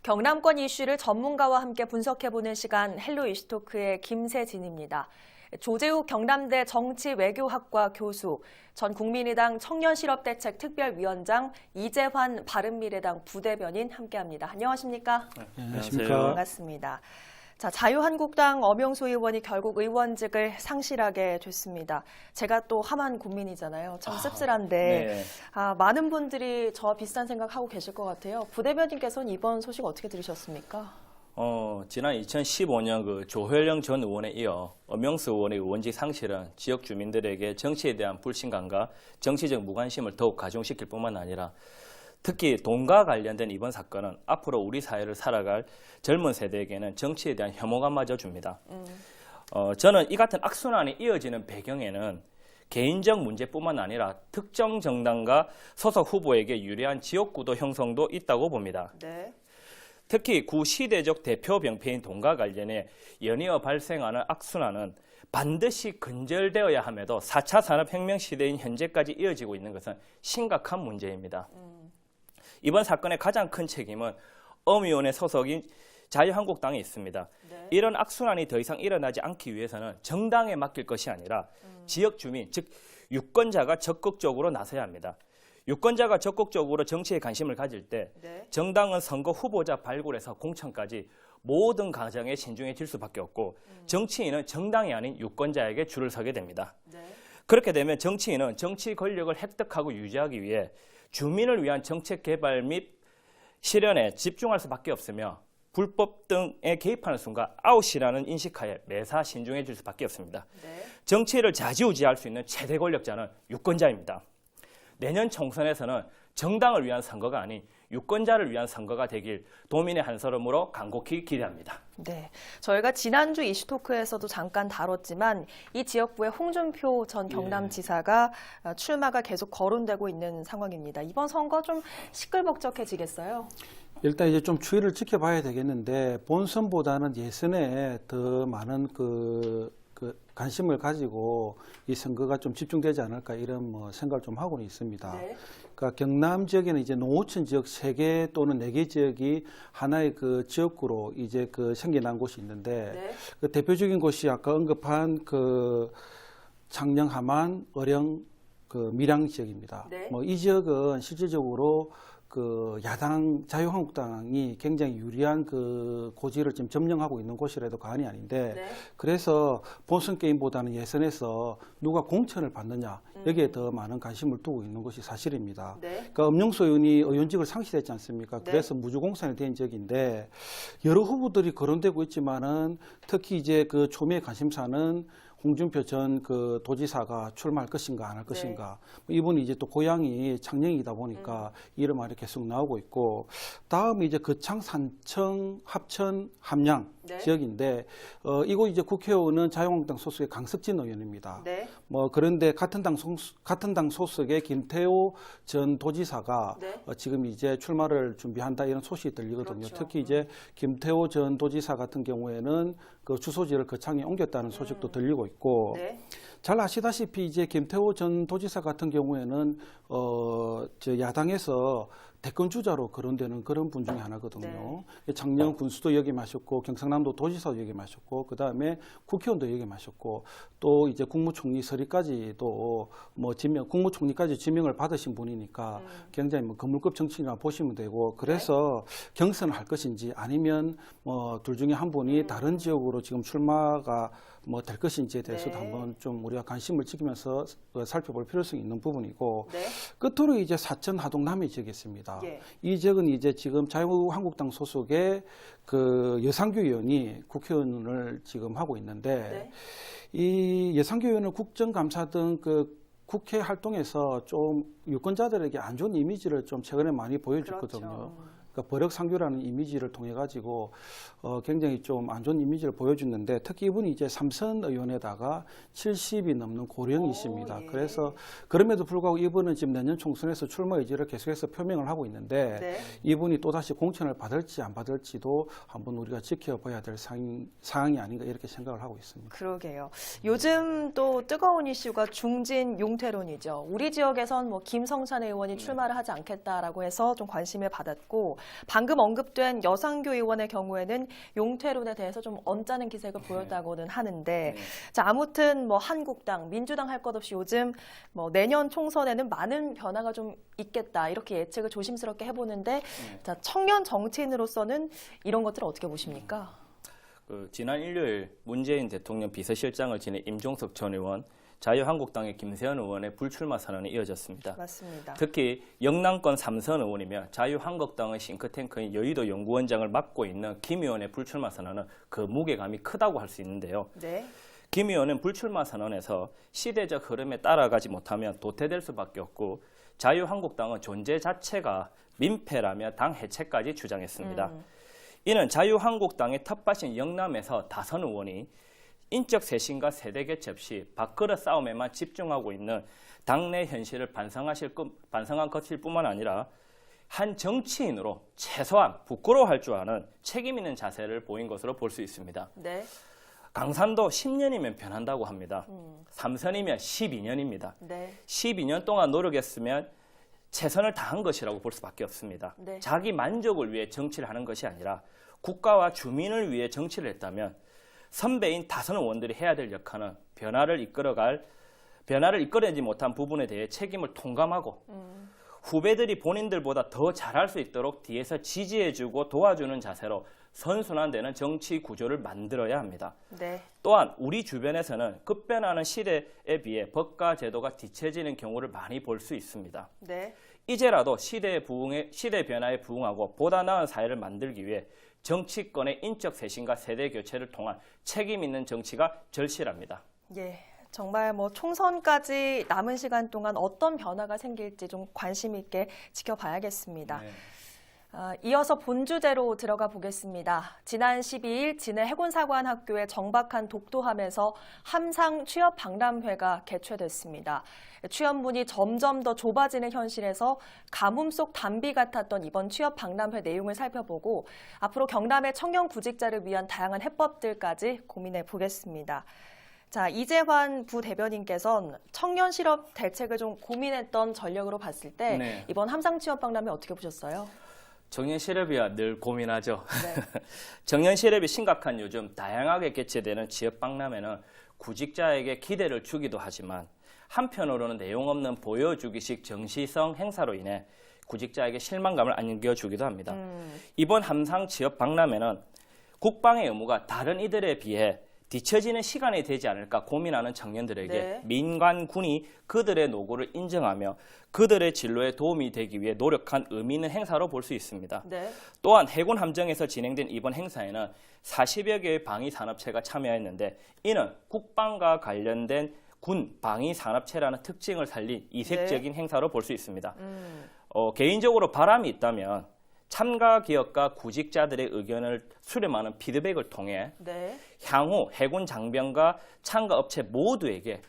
경남권 이슈를 전문가와 함께 분석해보는 시간 헬로 이슈토크의 김세진입니다. 조재욱 경남대 정치외교학과 교수, 전 국민의당 청년실업대책 특별위원장, 이재환 바른미래당 부대변인 함께합니다. 안녕하십니까? 네, 안녕하십니까? 반갑습니다. 자, 자유한국당 엄영수 의원이 결국 의원직을 상실하게 됐습니다. 제가 또 함안 국민이잖아요. 참 씁쓸한데 많은 분들이 저와 비슷한 생각하고 계실 것 같아요. 부대변인께서는 이번 소식 어떻게 들으셨습니까? 지난 2015년 그 조혜령 전 의원에 이어 엄영수 의원의 의원직 상실은 지역 주민들에게 정치에 대한 불신감과 정치적 무관심을 더욱 가중시킬 뿐만 아니라 특히 돈과 관련된 이번 사건은 앞으로 우리 사회를 살아갈 젊은 세대에게는 정치에 대한 혐오감마저 줍니다. 저는 이 같은 악순환이 이어지는 배경에는 개인적 문제뿐만 아니라 특정 정당과 소속 후보에게 유리한 지역구도 형성도 있다고 봅니다. 네. 특히 구시대적 대표 병폐인 돈과 관련해 연이어 발생하는 악순환은 반드시 근절되어야 함에도 4차 산업혁명 시대인 현재까지 이어지고 있는 것은 심각한 문제입니다. 이번 사건의 가장 큰 책임은 엄 의원의 소속인 자유한국당에 있습니다. 네. 이런 악순환이 더 이상 일어나지 않기 위해서는 정당에 맡길 것이 아니라 지역 주민, 즉 유권자가 적극적으로 나서야 합니다. 유권자가 적극적으로 정치에 관심을 가질 때 정당은 선거 후보자 발굴에서 공천까지 모든 과정에 신중해질 수밖에 없고 정치인은 정당이 아닌 유권자에게 줄을 서게 됩니다. 그렇게 되면 정치인은 정치 권력을 획득하고 유지하기 위해 주민을 위한 정책 개발 및 실현에 집중할 수밖에 없으며 불법 등에 개입하는 순간 아웃이라는 인식하에 매사 신중해질 수밖에 없습니다. 정치를 좌지우지할 수 있는 최대 권력자는 유권자입니다. 내년 총선에서는 정당을 위한 선거가 아닌 유권자를 위한 선거가 되길 도민의 한 사람으로 간곡히 기대합니다. 네, 저희가 지난주 이슈토크에서도 잠깐 다뤘지만 이 지역구의 홍준표 전 경남지사가 출마가 계속 거론되고 있는 상황입니다. 이번 선거 좀 시끌벅적해지겠어요? 일단 이제 좀 추이를 지켜봐야 되겠는데 본선보다는 예선에 더 많은 관심을 가지고 이 선거가 좀 집중되지 않을까 이런 생각을 좀 하고는 있습니다. 네. 그러니까 경남 지역에는 이제 농어촌 지역 3개 또는 4개 지역이 하나의 그 지역구로 이제 생겨난 곳이 있는데 그 대표적인 곳이 아까 언급한 창녕, 함안, 어령, 밀양 지역입니다. 이 지역은 실질적으로 야당 자유한국당이 굉장히 유리한 고지를 지금 점령하고 있는 곳이라도 과언이 아닌데 그래서 본선 게임보다는 예선에서 누가 공천을 받느냐 여기에 더 많은 관심을 두고 있는 것이 사실입니다. 그러니까 엄영수 의원이 의원직을 상실했지 않습니까? 그래서 무주공산이 된 지역인데 여러 후보들이 거론되고 있지만은 특히 이제 초미의 관심사는 홍준표 전 도지사가 출마할 것인가 안 할 것인가. 이분이 이제 또 고향이 창녕이다 보니까 이런 말이 계속 나오고 있고 다음에 이제 거창, 산청, 합천, 함양 지역인데 이곳 이제 국회의원은 자유한국당 소속의 강석진 의원입니다. 그런데 같은 당 소속의 김태호 전 도지사가 지금 이제 출마를 준비한다 이런 소식이 들리거든요. 특히 이제 김태호 전 도지사 같은 경우에는 주소지를 거창에 옮겼다는 소식도 들리고 있고 잘 아시다시피 이제 김태호 전 도지사 같은 경우에는 야당에서 대권 주자로 거론되는 그런 분 중에 하나거든요. 창녕 군수도 역임하셨고 경상남도 도지사도 역임하셨고 그다음에 국회의원도 역임하셨고 또 이제 국무총리 서리까지도 국무총리까지 지명을 받으신 분이니까 굉장히 거물급 정치인이라 보시면 되고 그래서 경선을 할 것인지 아니면 둘 중에 한 분이 다른 지역으로 지금 출마가 될 것인지에 대해서도 한번 좀 우리가 관심을 지키면서 살펴볼 필요성이 있는 부분이고 끝으로 이제 사천 하동남의 지역이 있습니다. 이 지역은 이제 지금 자유한국당 소속의 여상규 의원이 국회의원을 지금 하고 있는데 이 여상규 의원은 국정감사 등 국회 활동에서 좀 유권자들에게 안 좋은 이미지를 좀 최근에 많이 보여줬거든요. 그러니까 버럭상규라는 이미지를 통해 가지고 굉장히 좀 안 좋은 이미지를 보여줬는데 특히 이분이 이제 삼선 의원에다가 70이 넘는 고령이십니다. 그래서 그럼에도 불구하고 이분은 지금 내년 총선에서 출마 의지를 계속해서 표명을 하고 있는데 이분이 또다시 공천을 받을지 안 받을지도 한번 우리가 지켜봐야 될 상황이 아닌가 이렇게 생각을 하고 있습니다. 그러게요. 요즘 또 뜨거운 이슈가 중진 용태론이죠. 우리 지역에선 김성찬 의원이 출마를 하지 않겠다라고 해서 좀 관심을 받았고 방금 언급된 여상교 의원의 경우에는 용퇴론에 대해서 좀 언짢은 기색을 보였다고는 하는데 자, 아무튼 뭐 한국당, 민주당 할 것 없이 요즘 뭐 내년 총선에는 많은 변화가 좀 있겠다 이렇게 예측을 조심스럽게 해보는데 자, 청년 정치인으로서는 이런 것들을 어떻게 보십니까? 지난 일요일 문재인 대통령 비서실장을 지낸 임종석 전 의원, 자유한국당의 김세현 의원의 불출마 선언이 이어졌습니다. 맞습니다. 특히 영남권 3선 의원이며 자유한국당의 싱크탱크인 여의도 연구원장을 맡고 있는 김 의원의 불출마 선언은 그 무게감이 크다고 할 수 있는데요. 네. 김 의원은 불출마 선언에서 시대적 흐름에 따라가지 못하면 도태될 수밖에 없고 자유한국당은 존재 자체가 민폐라며 당 해체까지 주장했습니다. 이는 자유한국당의 텃밭인 영남에서 다선 의원이 인적 쇄신과 세대 교체 없이 밥그릇 싸움에만 집중하고 있는 당내 현실을 반성한 것일 뿐만 아니라 한 정치인으로 최소한 부끄러워할 줄 아는 책임 있는 자세를 보인 것으로 볼 수 있습니다. 네. 강산도 10년이면 변한다고 합니다. 삼선이면 12년입니다. 네. 12년 동안 노력했으면 최선을 다한 것이라고 볼 수밖에 없습니다. 네. 자기 만족을 위해 정치를 하는 것이 아니라 국가와 주민을 위해 정치를 했다면 선배인 다선 의원들이 해야 될 역할은 변화를 이끌어내지 못한 부분에 대해 책임을 통감하고 후배들이 본인들보다 더 잘할 수 있도록 뒤에서 지지해주고 도와주는 자세로 선순환되는 정치 구조를 만들어야 합니다. 네. 또한 우리 주변에서는 급변하는 시대에 비해 법과 제도가 뒤처지는 경우를 많이 볼 수 있습니다. 네. 이제라도 시대 변화에 부응하고 보다 나은 사회를 만들기 위해 정치권의 인적 쇄신과 세대 교체를 통한 책임 있는 정치가 절실합니다. 예. 정말 뭐 총선까지 남은 시간 동안 어떤 변화가 생길지 좀 관심 있게 지켜봐야겠습니다. 네. 이어서 본주제로 들어가 보겠습니다. 지난 12일 진해 해군사관학교의 정박한 독도함에서 함상 취업 박람회가 개최됐습니다. 취업문이 점점 더 좁아지는 현실에서 가뭄 속 단비 같았던 이번 취업 박람회 내용을 살펴보고 앞으로 경남의 청년 구직자를 위한 다양한 해법들까지 고민해 보겠습니다. 자, 이재환 부대변인께서는 청년 실업 대책을 좀 고민했던 전력으로 봤을 때 네. 이번 함상 취업 박람회 어떻게 보셨어요? 청년 실업이야 늘 고민하죠. 네. 청년 실업이 심각한 요즘 다양하게 개최되는 지역 박람회는 구직자에게 기대를 주기도 하지만 한편으로는 내용 없는 보여주기식 정시성 행사로 인해 구직자에게 실망감을 안겨주기도 합니다. 이번 함상 지역 박람회는 국방의 의무가 다른 이들에 비해 뒤처지는 시간이 되지 않을까 고민하는 청년들에게 네. 민관군이 그들의 노고를 인정하며 그들의 진로에 도움이 되기 위해 노력한 의미 있는 행사로 볼 수 있습니다. 네. 또한 해군 함정에서 진행된 이번 행사에는 40여 개의 방위산업체가 참여했는데 이는 국방과 관련된 군 방위산업체라는 특징을 살린 이색적인 행사로 볼 수 있습니다. 개인적으로 바람이 있다면 참가 기업과 구직자들의 의견을 수렴하는 피드백을 통해 네. 향후 해군 장병과 참가 업체 모두에게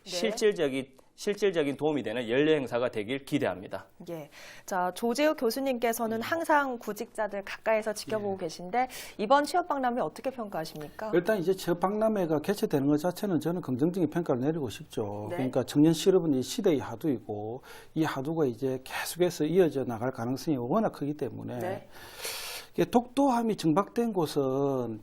실질적인 도움이 되는 연례 행사가 되길 기대합니다. 예. 자, 조재욱 교수님께서는 항상 구직자들 가까이서 지켜보고 계신데 이번 취업 박람회 어떻게 평가하십니까? 일단 이제 저 박람회가 개최되는 것 자체는 저는 긍정적인 평가를 내리고 싶죠. 네. 그러니까 청년 실업은 이 시대의 하두이고 이 하두가 이제 계속해서 이어져 나갈 가능성이 워낙 크기 때문에 네. 독도함이 정박된 곳은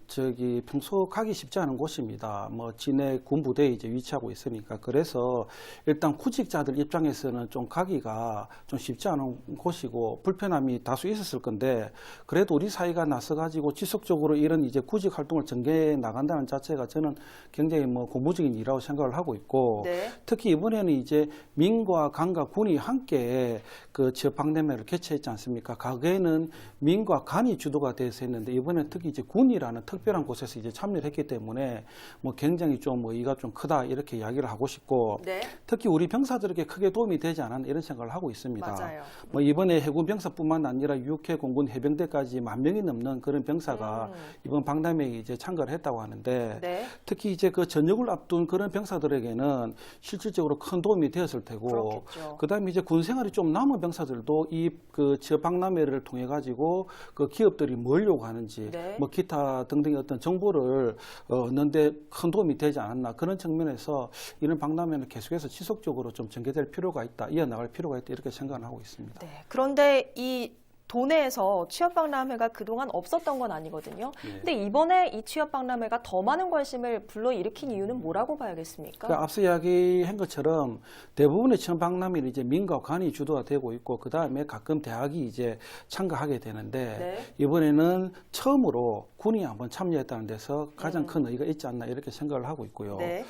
평소 가기 쉽지 않은 곳입니다. 뭐 진해 군부대에 이제 위치하고 있으니까 그래서 일단 구직자들 입장에서는 좀 가기가 좀 쉽지 않은 곳이고 불편함이 다수 있었을 건데 그래도 우리 사회가 나서가지고 지속적으로 이런 이제 구직 활동을 전개해 나간다는 자체가 저는 굉장히 뭐 고무적인 일이라고 생각을 하고 있고 네. 특히 이번에는 이제 민과 강과 군이 함께 그 지역 박람회를 개최했지 않습니까? 과거에는 민과 간이 주도가 돼서 했는데 이번에 특히 이제 군이라는 특별한 곳에서 이제 참여를 했기 때문에 뭐 굉장히 좀 의의가 좀 크다 이렇게 이야기를 하고 싶고 네. 특히 우리 병사들에게 크게 도움이 되지 않았나 이런 생각을 하고 있습니다. 맞아요. 뭐 이번에 해군 병사뿐만 아니라 육해 공군 해병대까지 10,000명이 넘는 그런 병사가 이번 박람회에 이제 참가를 했다고 하는데 네. 특히 이제 그 전역을 앞둔 그런 병사들에게는 실질적으로 큰 도움이 되었을 테고 그렇겠죠. 그다음에 이제 군 생활이 좀 남은 병사들도 이 그 지역 박람회를 통해 가지고 그 기업들이 뭘 요구하는지 네. 뭐 기타 등등의 어떤 정보를 얻는데 큰 도움이 되지 않았나 그런 측면에서 이런 박람회는 계속해서 지속적으로 좀 전개될 필요가 있다, 이어나갈 필요가 있다 이렇게 생각을 하고 있습니다. 네. 그런데 이 도내에서 취업박람회가 그동안 없었던 건 아니거든요. 네. 근데 이번에 이 취업박람회가 더 많은 관심을 불러일으킨 이유는 뭐라고 봐야겠습니까? 그러니까 앞서 이야기한 것처럼 대부분의 취업박람회는 이제 민과 관이 주도가 되고 있고 그 다음에 가끔 대학이 이제 참가하게 되는데 네. 이번에는 처음으로 군이 한번 참여했다는 데서 가장 큰 의의가 있지 않나 이렇게 생각을 하고 있고요. 네.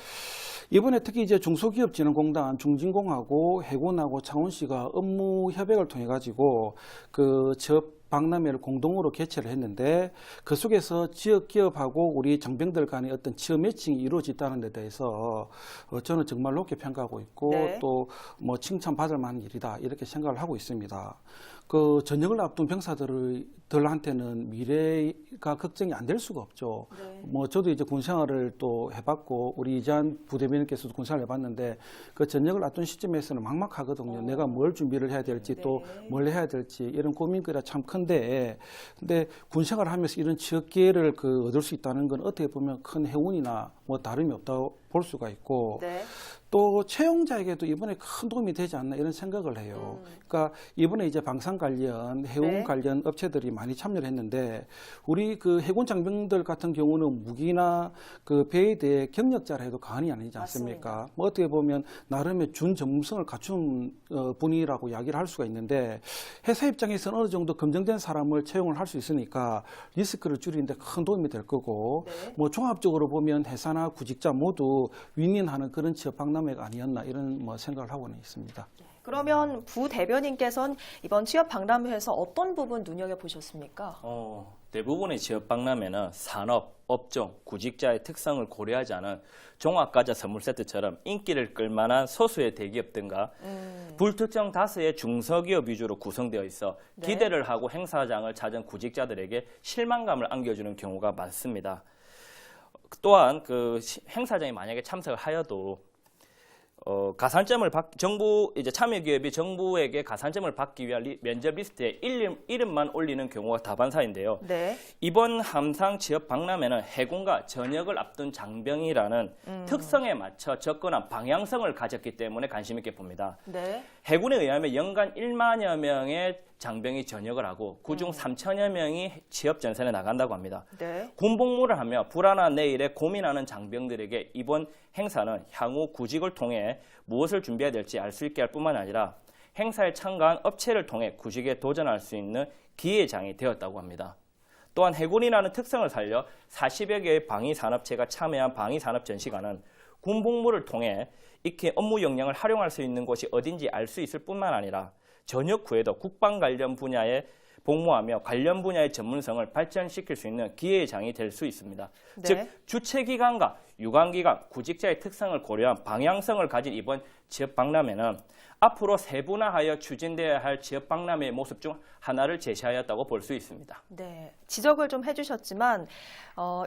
이번에 특히 이제 중소기업진흥공단, 중진공하고 해군하고 창원시가 업무 협약을 통해 가지고 그 취업 박람회를 공동으로 개최를 했는데 그 속에서 지역 기업하고 우리 장병들 간의 어떤 취업 매칭이 이루어졌다는 데 대해서 저는 정말 높게 평가하고 있고 네. 또 뭐 칭찬받을 만한 일이다 이렇게 생각을 하고 있습니다. 그 전역을 앞둔 병사들한테는 미래가 걱정이 안 될 수가 없죠. 네. 뭐 저도 이제 군 생활을 또 해봤고 우리 이재한 부대변인께서도 군 생활을 해봤는데 그 전역을 앞둔 시점에서는 막막하거든요. 내가 뭘 준비를 해야 될지 또 뭘 해야 될지 이런 고민거리가 참 큰데 근데 군 생활을 하면서 이런 취업 기회를 그 얻을 수 있다는 건 어떻게 보면 큰 행운이나 뭐 다름이 없다고 볼 수가 있고 네. 또 채용자에게도 이번에 큰 도움이 되지 않나 이런 생각을 해요. 그러니까 이번에 이제 방산 관련, 해운 네. 관련 업체들이 많이 참여를 했는데 우리 그 해군 장병들 같은 경우는 무기나 그 배에 대해 경력자라 해도 과언이 아니지 않습니까? 맞습니다. 뭐 어떻게 보면 나름의 준 전문성을 갖춘 분이라고 이야기를 할 수가 있는데 회사 입장에서는 어느 정도 검증된 사람을 채용을 할 수 있으니까 리스크를 줄이는데 큰 도움이 될 거고 네. 뭐 종합적으로 보면 회사나 구직자 모두 윈윈하는 그런 취업 박람회가 아니었나 이런 뭐 생각을 하고는 있습니다. 그러면 부 대변인께서는 이번 취업 박람회에서 어떤 부분 눈여겨 보셨습니까? 대부분의 지역 박람회는 산업, 업종, 구직자의 특성을 고려하지 않은 종합과자 선물 세트처럼 인기를 끌만한 소수의 대기업 등과 불특정 다수의 중소기업 위주로 구성되어 있어 네. 기대를 하고 행사장을 찾은 구직자들에게 실망감을 안겨주는 경우가 많습니다. 또한 그 행사장에 만약에 참석을 하여도 가산점을 정부 이제 참여 기업이 정부에게 가산점을 받기 위한 면접 리스트에 이름만 올리는 경우가 다반사인데요. 네. 이번 함상 취업 박람회는 해군과 전역을 앞둔 장병이라는 특성에 맞춰 접근한 방향성을 가졌기 때문에 관심 있게 봅니다. 네. 해군에 의하면 연간 1만여 명의 장병이 전역을 하고 그중 3천여 명이 취업 전선에 나간다고 합니다. 네. 군복무를 하며 불안한 내일에 고민하는 장병들에게 이번 행사는 향후 구직을 통해 무엇을 준비해야 될지 알 수 있게 할 뿐만 아니라 행사에 참가한 업체를 통해 구직에 도전할 수 있는 기회장이 되었다고 합니다. 또한 해군이라는 특성을 살려 40여 개의 방위산업체가 참여한 방위산업 전시관은 군복무를 통해 익히 업무 역량을 활용할 수 있는 곳이 어딘지 알 수 있을 뿐만 아니라 전역 후에도 국방 관련 분야에 복무하며 관련 분야의 전문성을 발전시킬 수 있는 기회장이 될 수 있습니다. 네. 즉 주체기관과 유관기관, 구직자의 특성을 고려한 방향성을 가진 이번 취업박람회는 앞으로 세분화하여 추진되어야 할 취업박람회의 모습 중 하나를 제시하였다고 볼 수 있습니다. 네, 지적을 좀 해주셨지만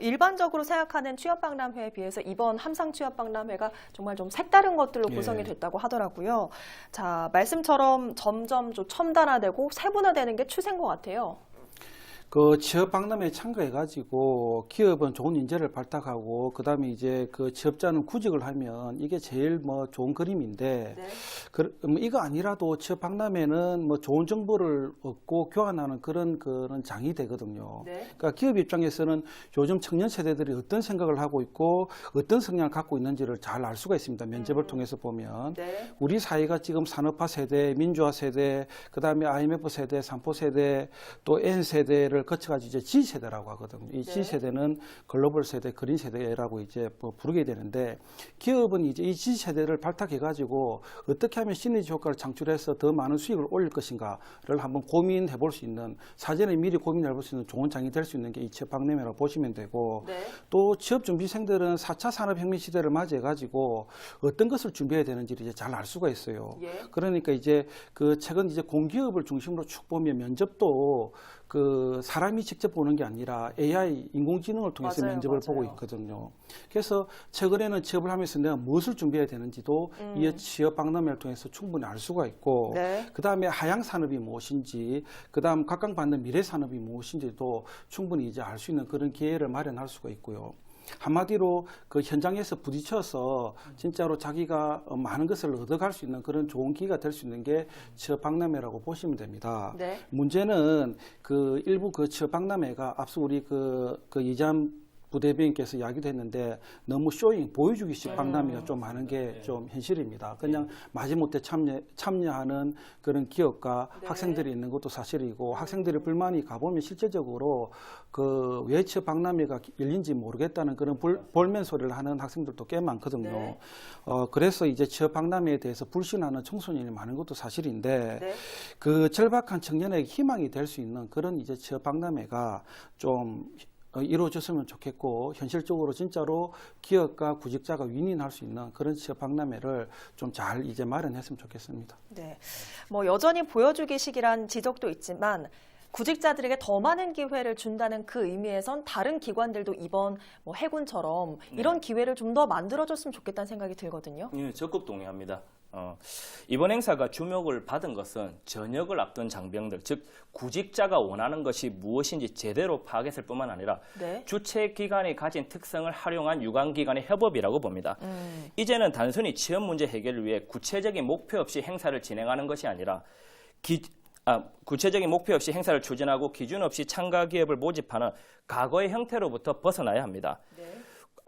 일반적으로 생각하는 취업박람회에 비해서 이번 함상 취업박람회가 정말 좀 색다른 것들로 구성이 됐다고 하더라고요. 자, 말씀처럼 점점 좀 첨단화되고 세분화되는 게 추세인 것 같아요. 그 취업 박람회에 참가해가지고 기업은 좋은 인재를 발탁하고 그다음에 이제 그 취업자는 구직을 하면 이게 제일 뭐 좋은 그림인데 이거 아니라도 취업 박람회는 뭐 좋은 정보를 얻고 교환하는 그런 장이 되거든요. 그러니까 기업 입장에서는 요즘 청년 세대들이 어떤 생각을 하고 있고 어떤 성향을 갖고 있는지를 잘 알 수가 있습니다. 면접을 통해서 보면 우리 사회가 지금 산업화 세대, 민주화 세대, 그다음에 IMF 세대, 3포 세대, 또 N 세대를 거쳐가지고 이제 G 세대라고 하거든요. 이 G 세대는 글로벌 세대, 그린 세대라고 이제 부르게 되는데 기업은 이제 이 G 세대를 발탁해가지고 어떻게 하면 시너지 효과를 창출해서 더 많은 수익을 올릴 것인가를 한번 고민해 볼 수 있는 사전에 미리 고민해 볼 수 있는 좋은 장이 될 수 있는 게 이 취업 박람회라고 보시면 되고 또 취업 준비생들은 4차 산업혁명 시대를 맞이해가지고 어떤 것을 준비해야 되는지를 이제 잘 알 수가 있어요. 그러니까 이제 그 최근 이제 공기업을 중심으로 쭉 보면 면접도 그 사람이 직접 보는 게 아니라 AI 인공지능을 통해서 면접을 보고 있거든요. 그래서 최근에는 취업을 하면서 내가 무엇을 준비해야 되는지도 이 취업 박람회를 통해서 충분히 알 수가 있고 그다음에 하향 산업이 무엇인지 그다음 각광받는 미래 산업이 무엇인지도 충분히 이제 알 수 있는 그런 기회를 마련할 수가 있고요. 한마디로 그 현장에서 부딪혀서 진짜로 자기가 많은 것을 얻어갈 수 있는 그런 좋은 기회가 될 수 있는 게 취업박람회라고 보시면 됩니다. 네. 문제는 그 일부 그 취업박람회가 앞서 우리 그 이장 부대변인께서 이야기도 했는데 너무 쇼잉, 보여주기식 박람회가 좀 많은 게 좀 현실입니다. 그냥 마지못해 참여하는 그런 기업과 학생들이 있는 것도 사실이고 학생들이 불만이 가보면 실제적으로 그 왜 취업 박람회가 열린지 모르겠다는 그런 볼멘 소리를 하는 학생들도 꽤 많거든요. 그래서 이제 취업 박람회에 대해서 불신하는 청소년이 많은 것도 사실인데 그 절박한 청년에게 희망이 될 수 있는 그런 이제 취업 박람회가 좀 이루어졌으면 좋겠고 현실적으로 진짜로 기업과 구직자가 윈윈할 수 있는 그런 취업 박람회를 좀 잘 이제 마련했으면 좋겠습니다. 네, 뭐 여전히 보여주기식이란 지적도 있지만 구직자들에게 더 많은 기회를 준다는 그 의미에선 다른 기관들도 이번 뭐 해군처럼 이런 기회를 좀 더 만들어줬으면 좋겠다는 생각이 들거든요. 예, 적극 동의합니다. 이번 행사가 주목을 받은 것은 전역을 앞둔 장병들, 즉 구직자가 원하는 것이 무엇인지 제대로 파악했을 뿐만 아니라 주최 기관이 가진 특성을 활용한 유관기관의 협업이라고 봅니다. 이제는 단순히 취업 문제 해결을 위해 구체적인 목표 없이 행사를 진행하는 것이 아니라 구체적인 목표 없이 행사를 추진하고 기준 없이 참가 기업을 모집하는 과거의 형태로부터 벗어나야 합니다.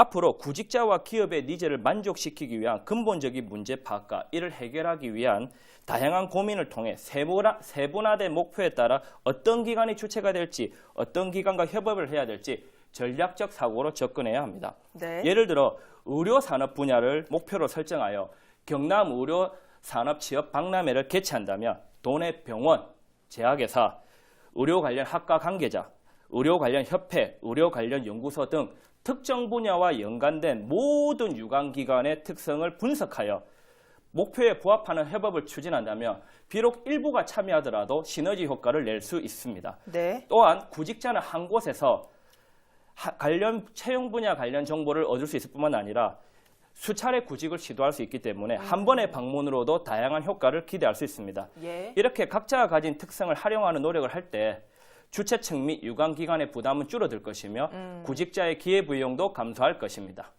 앞으로 구직자와 기업의 니즈를 만족시키기 위한 근본적인 문제 파악과 이를 해결하기 위한 다양한 고민을 통해 세분화된 목표에 따라 어떤 기관이 주체가 될지, 어떤 기관과 협업을 해야 될지 전략적 사고로 접근해야 합니다. 예를 들어 의료 산업 분야를 목표로 설정하여 경남 의료 산업 취업 박람회를 개최한다면 도내 병원, 제약회사, 의료 관련 학과 관계자, 의료 관련 협회, 의료 관련 연구소 등 특정 분야와 연관된 모든 유관기관의 특성을 분석하여 목표에 부합하는 협업을 추진한다면 비록 일부가 참여하더라도 시너지 효과를 낼 수 있습니다. 또한 구직자는 한 곳에서 관련 채용 분야 관련 정보를 얻을 수 있을 뿐만 아니라 수차례 구직을 시도할 수 있기 때문에 한 번의 방문으로도 다양한 효과를 기대할 수 있습니다. 이렇게 각자가 가진 특성을 활용하는 노력을 할 때 주최측 및 유관기관의 부담은 줄어들 것이며 구직자의 기회부여용도 감소할 것입니다.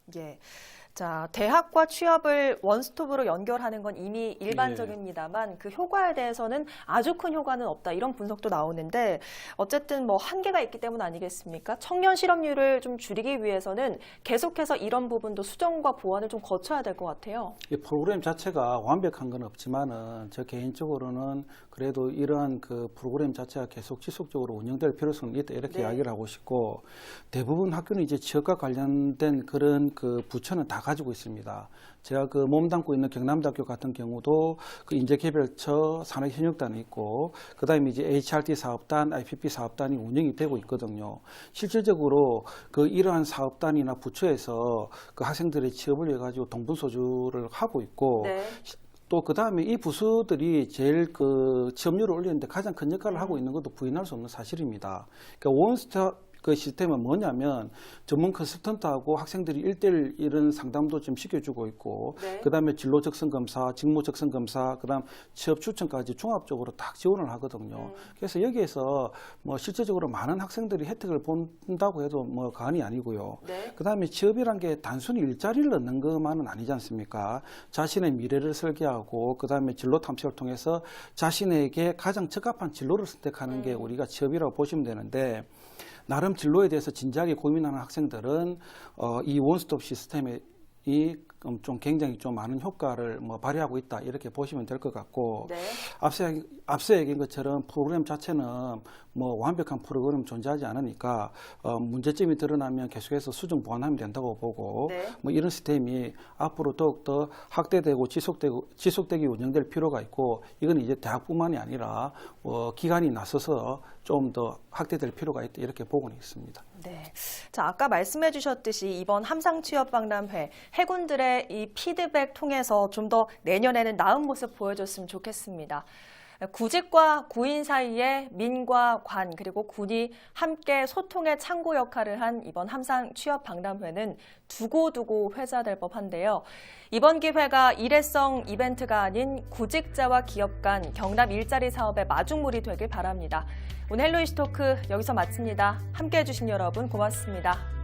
자, 대학과 취업을 원스톱으로 연결하는 건 이미 일반적입니다만 그 효과에 대해서는 아주 큰 효과는 없다. 이런 분석도 나오는데 어쨌든 뭐 한계가 있기 때문 아니겠습니까? 청년 실업률을 좀 줄이기 위해서는 계속해서 이런 부분도 수정과 보완을 좀 거쳐야 될 것 같아요. 이 프로그램 자체가 완벽한 건 없지만은 저 개인적으로는 그래도 이러한 그 프로그램 자체가 계속 지속적으로 운영될 필요성이 있다 이렇게 이야기를 하고 싶고 대부분 학교는 이제 취업과 관련된 그런 그 부처는 다 가지고 있습니다. 제가 그 몸담고 있는 경남대학교 같은 경우도 그 인재개발처 산업협력단이 있고 그다음에 이제 HRT 사업단, IPP 사업단이 운영이 되고 있거든요. 실질적으로 그 이러한 사업단이나 부처에서 그 학생들의 취업을 위해 가지고 동분서주를 하고 있고 또 그 다음에 이 부서들이 제일 그 취업률을 올리는데 가장 큰 역할을 하고 있는 것도 부인할 수 없는 사실입니다. 그러니까 원스톱 그 시스템은 뭐냐면 전문 컨설턴트하고 학생들이 1:1 이런 상담도 좀 시켜주고 있고 그다음에 진로 적성 검사, 직무 적성 검사, 그다음 취업 추천까지 종합적으로 딱 지원을 하거든요. 그래서 여기에서 뭐 실제적으로 많은 학생들이 혜택을 본다고 해도 뭐 과언이 아니고요. 그다음에 취업이란 게 단순히 일자리를 얻는 것만은 아니지 않습니까? 자신의 미래를 설계하고 그다음에 진로 탐색을 통해서 자신에게 가장 적합한 진로를 선택하는 게 우리가 취업이라고 보시면 되는데 나름 진로에 대해서 진지하게 고민하는 학생들은 이 원스톱 시스템이 좀 굉장히 좀 많은 효과를 뭐 발휘하고 있다 이렇게 보시면 될 것 같고 앞서 얘기한 것처럼 프로그램 자체는 뭐 완벽한 프로그램 존재하지 않으니까 문제점이 드러나면 계속해서 수정 보완하면 된다고 보고 뭐 이런 시스템이 앞으로 더욱더 확대되고 지속되게 운영될 필요가 있고 이건 이제 대학뿐만이 아니라 기관이 나서서 좀 더 확대될 필요가 있다 이렇게 보고는 있습니다. 자, 아까 말씀해 주셨듯이 이번 함상취업박람회 해군들의 이 피드백 통해서 좀 더 내년에는 나은 모습 보여줬으면 좋겠습니다. 구직과 구인 사이에 민과 관 그리고 군이 함께 소통의 창구 역할을 한 이번 함상취업박람회는 두고두고 회자될 법한데요. 이번 기회가 일회성 이벤트가 아닌 구직자와 기업 간 경남 일자리 사업의 마중물이 되길 바랍니다. 오늘 헬로 이슈 토크 여기서 마칩니다. 함께해 주신 여러분 고맙습니다.